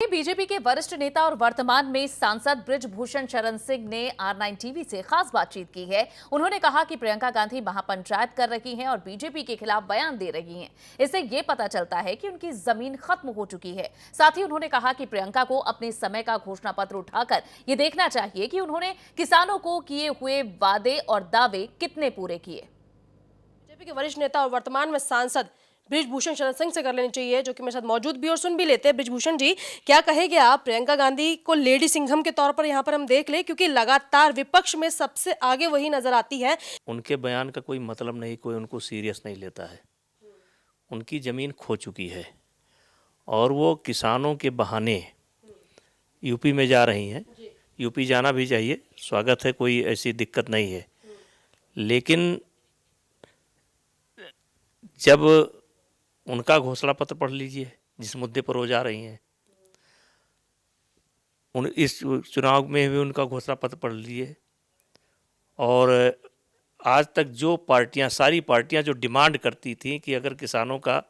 BJP के वरिष्ठ नेता और वर्तमान में सांसद बृजभूषण शरण सिंह ने R9 टीवी से खास बातचीत की है। उन्होंने कहा कि प्रियंका गांधी महापंचायत कर रही हैं और बीजेपी के खिलाफ बयान दे रही हैं। इससे ये पता चलता है कि उनकी जमीन खत्म हो चुकी है। साथ ही उन्होंने कहा कि प्रियंका को अपने समय का घोषणा पत्र उठाकर ये देखना चाहिए कि उन्होंने किसानों को किए हुए वादे और दावे कितने पूरे किए। बीजेपी के वरिष्ठ नेता और वर्तमान में सांसद बृजभूषण शरण सिंह से कर लेनी चाहिए, जो कि मेरे साथ मौजूद भी और सुन भी लेते हैं। बृजभूषण जी, क्या कहेंगे आप? प्रियंका गांधी को लेडी सिंघम के तौर पर यहाँ पर हम देख ले, क्योंकि लगातार विपक्ष में सबसे आगे वही नजर आती है। उनके बयान का कोई मतलब नहीं, कोई उनको सीरियस नहीं लेता है। उनकी ज़मीन खो चुकी है और वो किसानों के बहाने यूपी में जा रही हैं। यूपी जाना भी चाहिए, स्वागत है, कोई ऐसी दिक्कत नहीं है। लेकिन जब उनका घोषणा पत्र पढ़ लीजिए, जिस मुद्दे पर वो जा रही हैं, इस चुनाव में भी उनका घोषणा पत्र पढ़ लीजिए। और आज तक जो पार्टियां, सारी पार्टियां जो डिमांड करती थी कि अगर किसानों का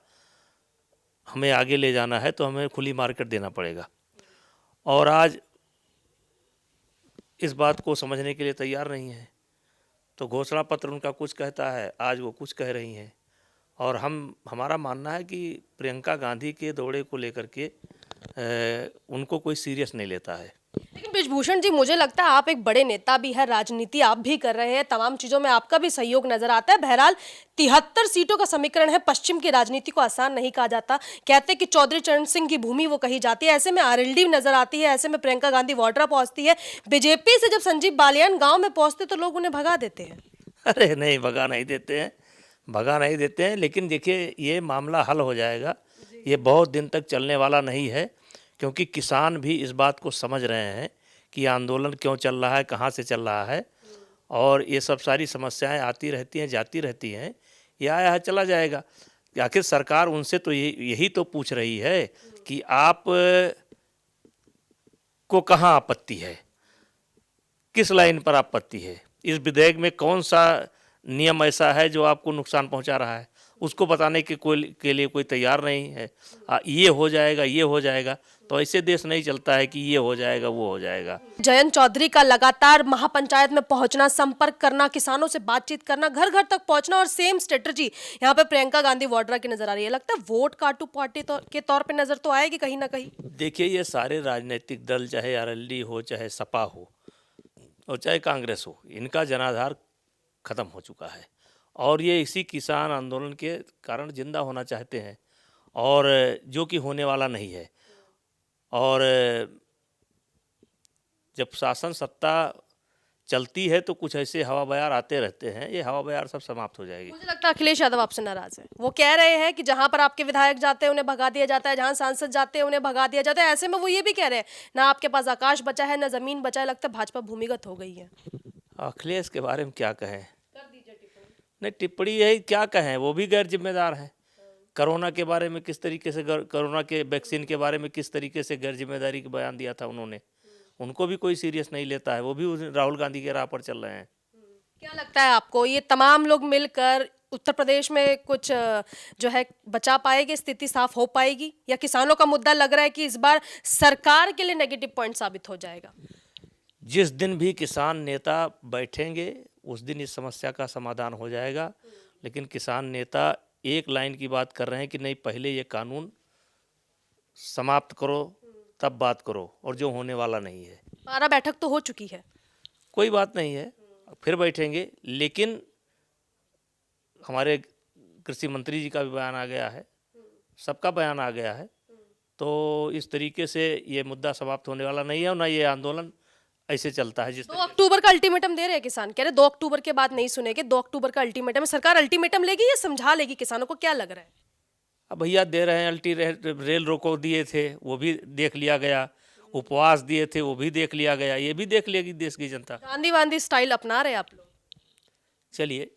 हमें आगे ले जाना है तो हमें खुली मार्केट देना पड़ेगा, और आज इस बात को समझने के लिए तैयार नहीं है। तो घोषणा पत्र उनका कुछ कहता है, आज वो कुछ कह रही हैं। और हमारा मानना है कि प्रियंका गांधी के दौरे को लेकर के उनको कोई सीरियस नहीं लेता है। लेकिन बृजभूषण जी, मुझे लगता है आप एक बड़े नेता भी है, राजनीति आप भी कर रहे हैं, तमाम चीजों में आपका भी सहयोग नजर आता है। बहरहाल 73 सीटों का समीकरण है, पश्चिम की राजनीति को आसान नहीं कहा जाता। कहते हैं कि चौधरी चरण सिंह की भूमि वो कही जाती है, ऐसे में आरएलडी नजर आती है, ऐसे में प्रियंका गांधी वाड्रा पहुंचती है। बीजेपी से जब संजीव बालियान गाँव में पहुंचते तो लोग उन्हें भगा देते हैं। अरे नहीं, भगा नहीं देते हैं, लेकिन देखिए ये मामला हल हो जाएगा। ये बहुत दिन तक चलने वाला नहीं है, क्योंकि किसान भी इस बात को समझ रहे हैं कि आंदोलन क्यों चल रहा है, कहाँ से चल रहा है, और ये सब सारी समस्याएं आती रहती हैं, जाती रहती हैं। ये आया है, चला जाएगा। आखिर सरकार उनसे तो यही तो पूछ रही है कि आप को कहाँ आपत्ति है, किस लाइन पर आपत्ति है, इस विधेयक में कौन सा नियम ऐसा है जो आपको नुकसान पहुंचा रहा है, उसको बताने के लिए कोई तैयार नहीं है। ये हो जाएगा, तो ऐसे देश नहीं चलता है कि ये हो जाएगा, वो हो जाएगा। जयंत चौधरी का लगातार महापंचायत में पहुंचना, संपर्क करना, किसानों से बातचीत करना, घर घर तक पहुंचना, और सेम स्ट्रेटजी यहाँ पे प्रियंका गांधी वाड्रा की नजर आ रही है। लगता है वोट काटू पार्टी के तौर पे नजर तो आएगी कहीं ना कहीं। देखिए, ये सारे राजनीतिक दल, चाहे आरएलडी हो, चाहे सपा हो और चाहे कांग्रेस हो, इनका जनाधार ख़त्म हो चुका है, और ये इसी किसान आंदोलन के कारण जिंदा होना चाहते हैं, और जो कि होने वाला नहीं है। और जब शासन सत्ता चलती है तो कुछ ऐसे हवा बयार आते रहते हैं, ये हवा बयार सब समाप्त हो जाएगी। मुझे लगता है अखिलेश यादव आपसे नाराज है। वो कह रहे हैं कि जहां पर आपके विधायक जाते हैं उन्हें भगा दिया जाता है, जहां सांसद जाते हैं उन्हें भगा दिया जाता है। ऐसे में वो ये भी कह रहे हैं, ना आपके पास आकाश बचा है, ना जमीन बचा है। लगता है भाजपा भूमिगत हो गई है। अखिलेश के बारे में क्या कहें? नहीं, टिप्पणी यही क्या कहें, वो भी गैर जिम्मेदार हैं। कोरोना के बारे में किस तरीके से, कोरोना के वैक्सीन के बारे में किस तरीके से गैर जिम्मेदारी का बयान दिया था उन्होंने, उनको भी कोई सीरियस नहीं लेता है। वो भी राहुल गांधी के राह पर चल रहे हैं। क्या लगता है आपको, ये तमाम लोग मिलकर उत्तर प्रदेश में कुछ जो है बचा पाएंगे, स्थिति साफ हो पाएगी, या किसानों का मुद्दा लग रहा है कि इस बार सरकार के लिए नेगेटिव पॉइंट साबित हो जाएगा? जिस दिन भी किसान नेता बैठेंगे उस दिन इस समस्या का समाधान हो जाएगा। लेकिन किसान नेता एक लाइन की बात कर रहे हैं कि नहीं, पहले ये कानून समाप्त करो तब बात करो, और जो होने वाला नहीं है। 12 बैठक तो हो चुकी है, कोई बात नहीं है, फिर बैठेंगे। लेकिन हमारे कृषि मंत्री जी का भी बयान आ गया है, सबका बयान आ गया है, तो इस तरीके से ये मुद्दा समाप्त होने वाला नहीं है, और ना ये आंदोलन ऐसे चलता है। 2 अक्टूबर का अल्टीमेटम दे रहे हैं किसान, कह रहे 2 अक्टूबर के बाद नहीं सुनेंगे। 2 अक्टूबर का अल्टीमेटम है, सरकार अल्टीमेटम लेगी या समझा लेगी किसानों को, क्या लग रहा है? अब भैया दे रहे हैं, रेल रोको दिए थे वो भी देख लिया गया, उपवास दिए थे वो भी देख लिया गया, ये भी देख लेगी देश की जनता। गांधी वांधी स्टाइल अपना रहे आप लोग। चलिए,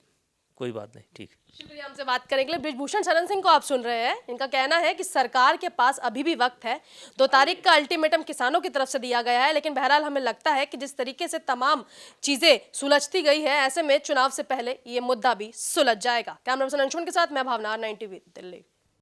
कोई बात नहीं, ठीक। शुक्रिया हमसे बात करने के लिए। बृजभूषण शरण सिंह को आप सुन रहे हैं, इनका कहना है कि सरकार के पास अभी भी वक्त है। 2 तारीख का अल्टीमेटम किसानों की तरफ से दिया गया है, लेकिन बहरहाल हमें लगता है कि जिस तरीके से तमाम चीजें सुलझती गई है, ऐसे में चुनाव से पहले ये मुद्दा भी सुलझ जाएगा। कैमरा पर्सन अंशुमन के साथ मैं भावना, R9 टीवी, दिल्ली।